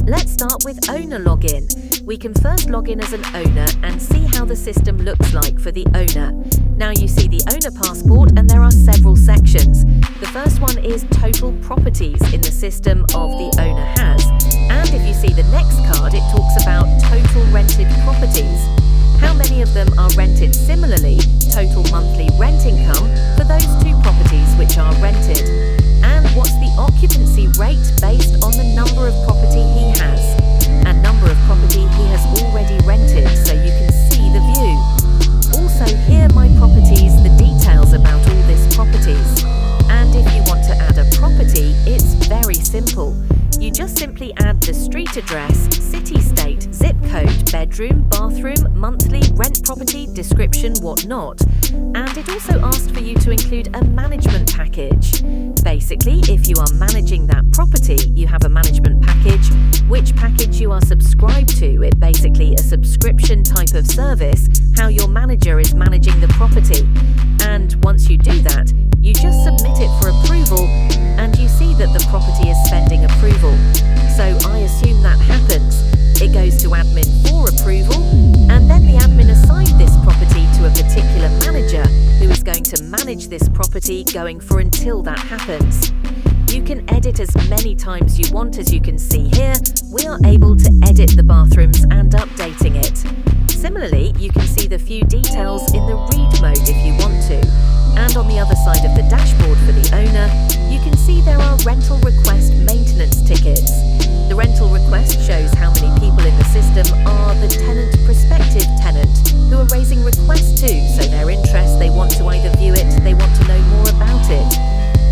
Let's start with owner login. We can first log in as an owner and see how the system looks like for the owner. Now you see the owner passport and there are several sections. The first one is total properties in the system of the owner has. And if you see the next card, it talks about total rented properties. How many of them are rented? Similarly, total monthly rent income for those two properties which are rented. And what's the occupancy rate based on the number of property he has? And number of property he has already rented, so you can see the view. Also here, my properties, the details about all these properties. And if you want to add a property, it's very simple. You just simply add the street address, city, state, zip code, bedroom, bathroom, monthly, rent property, description, whatnot. And it also asked for you to include a management package. Basically, if you are managing that property, you have a management package. Which package you are subscribed to, it basically a subscription type of service, how your manager is managing the property. And once you do that, you just submit it for approval and you see that the property is pending approval. So I assume that happens. It goes to admin for approval, and then the admin assigned this property to a particular manager who is going to manage this property going for until that happens. You can edit as many times you want. As you can see here, we are able to edit the bathrooms and updating it. Similarly, you can see the few details in the read mode if you want to. And on the other side of the dashboard for the owner, you can see there are rental request maintenance tickets. The rental request shows how many people in the system are the tenant, prospective tenant, who are raising requests to, so their interest, they want to either view it, they want to know more about it.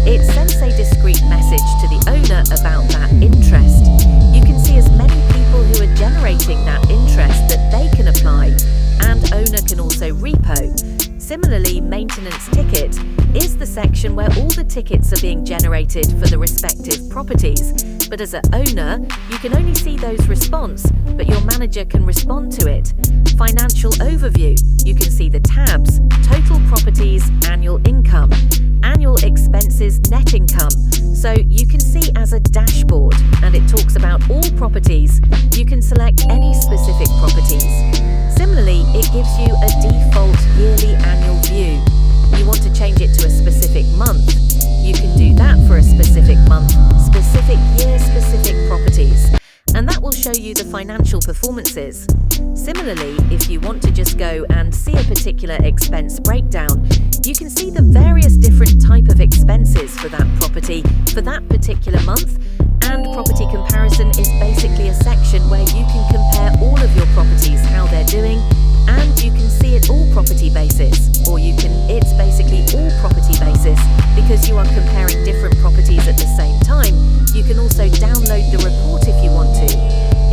It sends a discreet message to the owner about that interest. You can see as many people who are generating that interest that they can apply, and owner can also repo. Similarly, maintenance ticket is the section where all the tickets are being generated for the respective properties. But as an owner, you can only see those response, but your manager can respond to it. Financial overview, you can see the tabs, total properties, annual income, annual expenses, net income. So you can see as a dashboard, and it talks about all properties. You can select any specific properties. Similarly, it gives you a default yearly annual view. You want to change it to a specific month. You can do that for a specific month, specific year, specific properties. And that will show you the financial performances. Similarly, if you want to just go and see a particular expense breakdown, you can see the various different type of expenses for that property for that particular month. And property comparison is basically a section where you can compare all of your properties, how they're doing, and you can see it all property basis, or it's basically all property basis because you are comparing different properties at the same time. You can also download the report if you want to.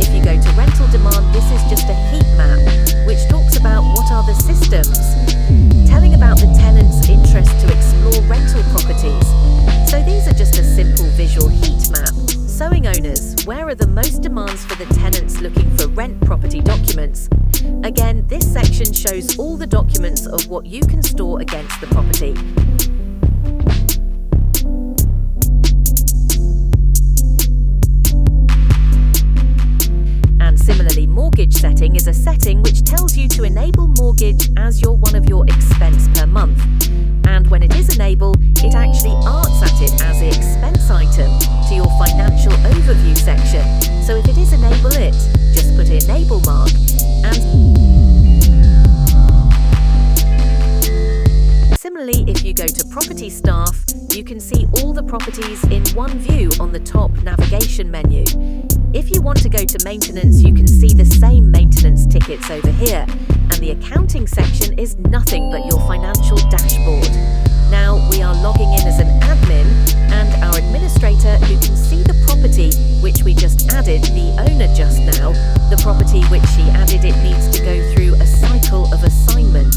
If you go to rental demand, this is just a heat map which talks about what are the systems, telling about the tenant's interest to explore rental properties. So these are just a simple visual heat map. Showing owners, where are the most demands for the tenants looking for rent property documents? Again, this section shows all the documents of what you can store against the property. And similarly, mortgage setting is a setting which tells you to enable mortgage as one of your expense per month. And when it is enabled, it actually arts at it as the expense item to your financial overview section. So if it is enable it, just put an enable mark. And similarly, if you go to property staff, you can see all the properties in one view on the top navigation menu. If you want to go to maintenance, you can see the same maintenance tickets over here. And the accounting section is nothing but your financial dashboard. Now we are logging in as an admin, and our administrator who can see the property which we just added, the owner just now, the property which she added, it needs to go through a cycle of assignment.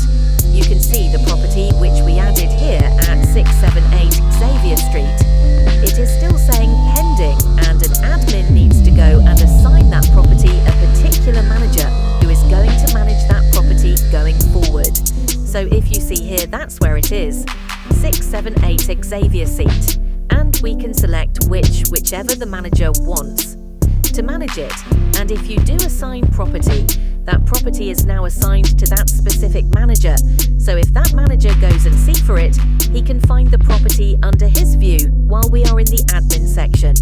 You can see the property which we added here at 678 Xavier Street. It is still saying pending, and an admin needs to go and assign that property a particular manager who is going to manage that property going forward. So if you see here, that's where it is, 678 Xavier Street, and we can select whichever the manager wants. to manage it. And if you do assign property, that property is now assigned to that specific manager. So if that manager goes and seeks for it, he can find the property under his view while we are in the admin section.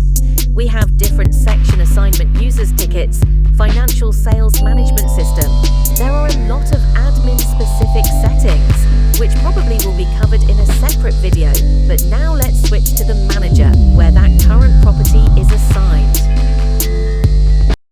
We have different section assignment users tickets, financial sales management system. There are a lot of admin specific settings, which probably will be covered in a separate video. But now let's switch to the manager, where that current property is assigned.